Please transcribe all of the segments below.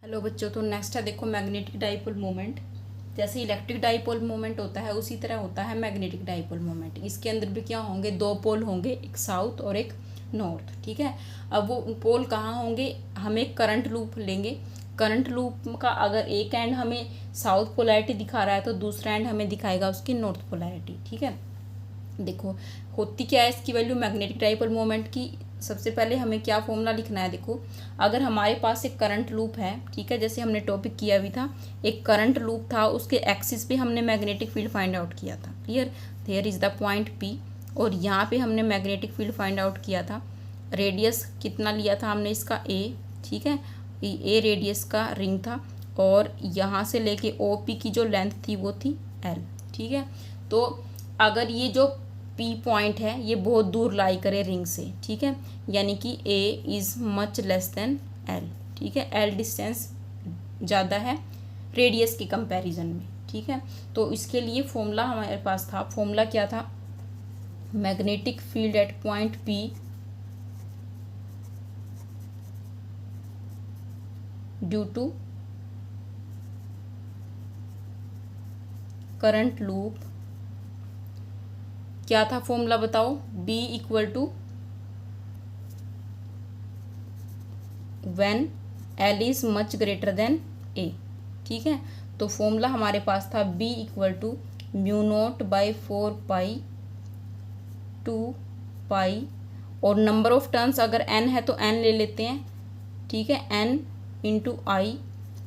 Hello बच्चों, तो next है देखो मैग्नेटिक डाइपोल मोमेंट। जैसे इलेक्ट्रिक डाइपोल मोमेंट होता है उसी तरह होता है मैग्नेटिक डाइपोल मोमेंट। इसके अंदर भी क्या होंगे, दो पोल होंगे, एक साउथ और एक नॉर्थ। ठीक है, अब वो पोल कहाँ होंगे, हम एक करंट लूप लेंगे। करंट लूप का अगर एक एंड हमें साउथ पोलैरिटी दिखा रहा है तो दूसरा एंड हमें दिखाएगा उसकी नॉर्थ पोलैरिटी। ठीक है, देखो होती क्या है इसकी वैल्यू मैग्नेटिक डाइपोल मोमेंट की। सबसे पहले हमें क्या फॉर्मूला लिखना है, देखो अगर हमारे पास एक करंट लूप है, ठीक है, जैसे हमने टॉपिक किया भी था, एक करंट लूप था, उसके एक्सिस पे हमने मैग्नेटिक फील्ड फाइंड आउट किया था। Clear, there is the point P, और यहाँ पे हमने मैग्नेटिक फील्ड फाइंड आउट किया था। रेडियस कितना लिया था हमने इसका ए, ठीक है, ए रेडियस का रिंग था, और यहाँ से लेके ओ पी की जो लेंथ थी वो थी एल। ठीक है, तो अगर ये जो पी पॉइंट है ये बहुत दूर लाई करे रिंग से, ठीक है, यानी कि A is much less than L. ठीक है, एल डिस्टेंस ज़्यादा है रेडियस के कंपैरिजन में। ठीक है, तो इसके लिए फॉर्मूला हमारे पास था, फॉर्मूला क्या था, magnetic field at point P due to current loop. क्या था फॉर्मूला बताओ, B equal to when L is much greater than A। ठीक है, तो फॉर्मूला हमारे पास था B equal to mu naught by 4 2 pi, और नंबर ऑफ टर्न्स अगर n है तो n ले लेते हैं। ठीक है, n into I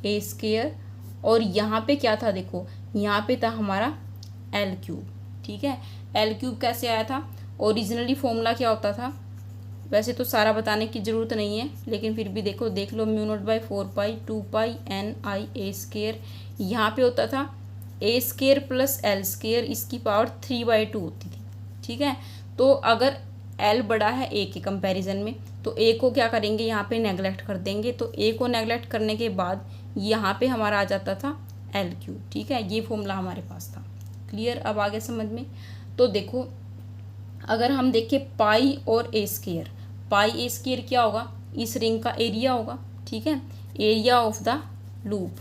a square, और यहाँ पे क्या था, देखो यहाँ पे था हमारा L क्यूब। ठीक है, एल क्यूब कैसे आया था, ओरिजिनली फॉर्मूला क्या होता था, वैसे तो सारा बताने की ज़रूरत नहीं है, लेकिन फिर भी देखो देख लो, mu naught by 4 2 pi n I a square. यहाँ पे होता था a square plus l square, इसकी पावर 3/2 होती थी। ठीक है, तो अगर एल बड़ा है ए के कंपैरिजन में तो ए को क्या करेंगे, यहाँ पे नेगलेक्ट कर देंगे, तो ए को नेगलेक्ट करने के बाद यहाँ पे हमारा आ जाता था एल क्यूब। ठीक है, ये फॉर्मूला हमारे पास था। क्लियर, अब आगे समझ में। तो देखो अगर हम देखें पाई और ए स्केयर, पाई ए स्केयर क्या होगा, इस रिंग का एरिया होगा। ठीक है, एरिया ऑफ द लूप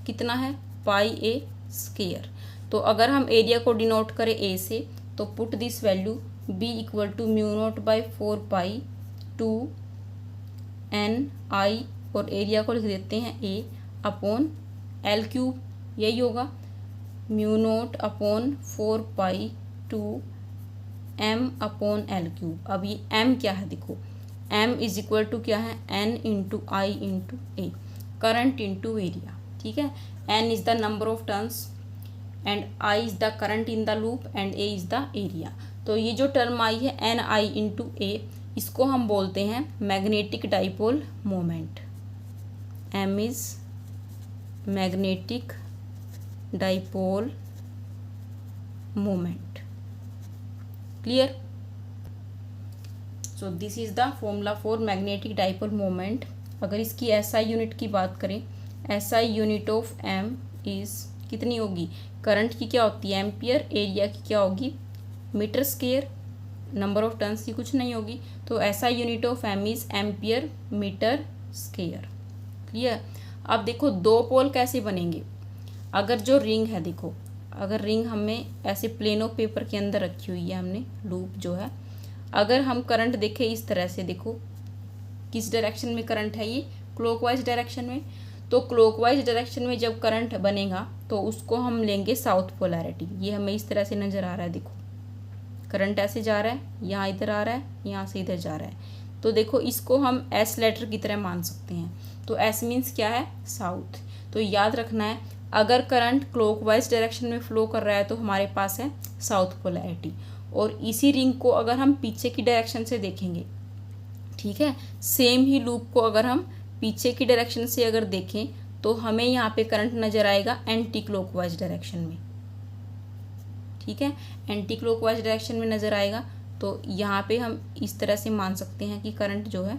कितना है, पाई ए स्केयर। तो अगर हम एरिया को डिनोट करें ए से, तो put this value b equal to mu naught by 4 2 n I, और एरिया को लिख देते हैं ए अपॉन एल क्यूब, यही होगा mu naught upon 4 2 M upon L cube. अब ये एम क्या है, देखो एम इज इक्वल टू क्या है, N into I into A, current into area. ठीक है, N is the number of turns and I is the current in the loop and A is the area. तो ये जो term आई है N आई into ए, इसको हम बोलते हैं magnetic dipole moment. M is magnetic dipole moment. Clear, so this is the formula for magnetic dipole moment. अगर इसकी एसआई यूनिट की बात करें, SI unit of M is कितनी होगी, करंट की क्या होती है एम्पियर, एरिया की क्या होगी metre square, number of turns की कुछ नहीं होगी, तो SI unit of M is ampere metre square. Clear, अब देखो दो पोल कैसे बनेंगे, अगर जो रिंग है, देखो अगर रिंग हमें ऐसे प्लेन ऑफ पेपर के अंदर रखी हुई है हमने, लूप जो है, अगर हम करंट देखें इस तरह से, देखो किस डायरेक्शन में करंट है, ये क्लॉकवाइज डायरेक्शन में। तो क्लॉकवाइज डायरेक्शन में जब करंट बनेगा तो उसको हम लेंगे साउथ पोलैरिटी। ये हमें इस तरह से नज़र आ रहा है, देखो करंट ऐसे जा रहा है, यहाँ इधर आ रहा है, यहाँ से इधर जा रहा है, तो देखो इसको हम एस लेटर की तरह मान सकते हैं। तो एस मीन्स क्या है, साउथ। तो याद रखना है, अगर करंट क्लॉकवाइज डायरेक्शन में फ्लो कर रहा है तो हमारे पास है साउथ पोलैरिटी, और इसी रिंग को अगर हम पीछे की डायरेक्शन से देखेंगे, ठीक है, सेम ही लूप को अगर हम पीछे की डायरेक्शन से अगर देखें तो हमें यहाँ पे करंट नज़र आएगा एंटी क्लॉकवाइज डायरेक्शन में। ठीक है, एंटी क्लॉकवाइज डायरेक्शन में नज़र आएगा, तो यहाँ पे हम इस तरह से मान सकते हैं कि करंट जो है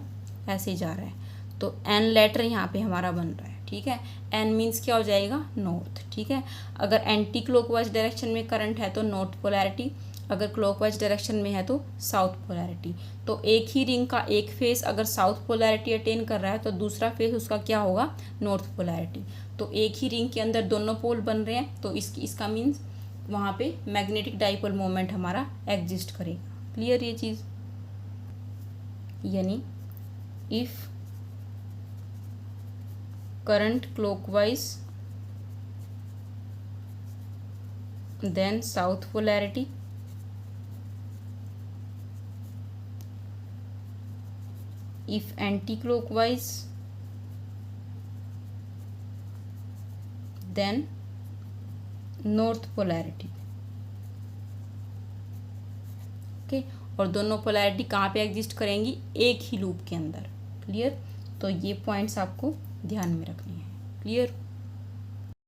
ऐसे जा रहा है, तो एन लेटर यहाँ पे हमारा बन रहा है। ठीक है, एन मीन्स क्या हो जाएगा, नॉर्थ। ठीक है, अगर एंटी क्लॉकवाइज डायरेक्शन में करंट है तो नॉर्थ पोलैरिटी, अगर क्लॉकवाइज डायरेक्शन में है तो साउथ पोलैरिटी। तो एक ही रिंग का एक फेस अगर साउथ पोलैरिटी अटेन कर रहा है तो दूसरा फेस उसका क्या होगा, नॉर्थ पोलैरिटी। तो एक ही रिंग के अंदर दोनों पोल बन रहे हैं तो इसका मीन्स वहाँ पे मैग्नेटिक डाइपोल मोमेंट हमारा एग्जिस्ट करेगा। क्लियर ये चीज़, यानी if current clockwise then south polarity, if anti-clockwise then north polarity। Okay, और दोनों पोलैरिटी कहाँ पे एग्जिस्ट करेंगी, एक ही लूप के अंदर। क्लियर, तो ये पॉइंट्स आपको ध्यान में रखने हैं। क्लियर।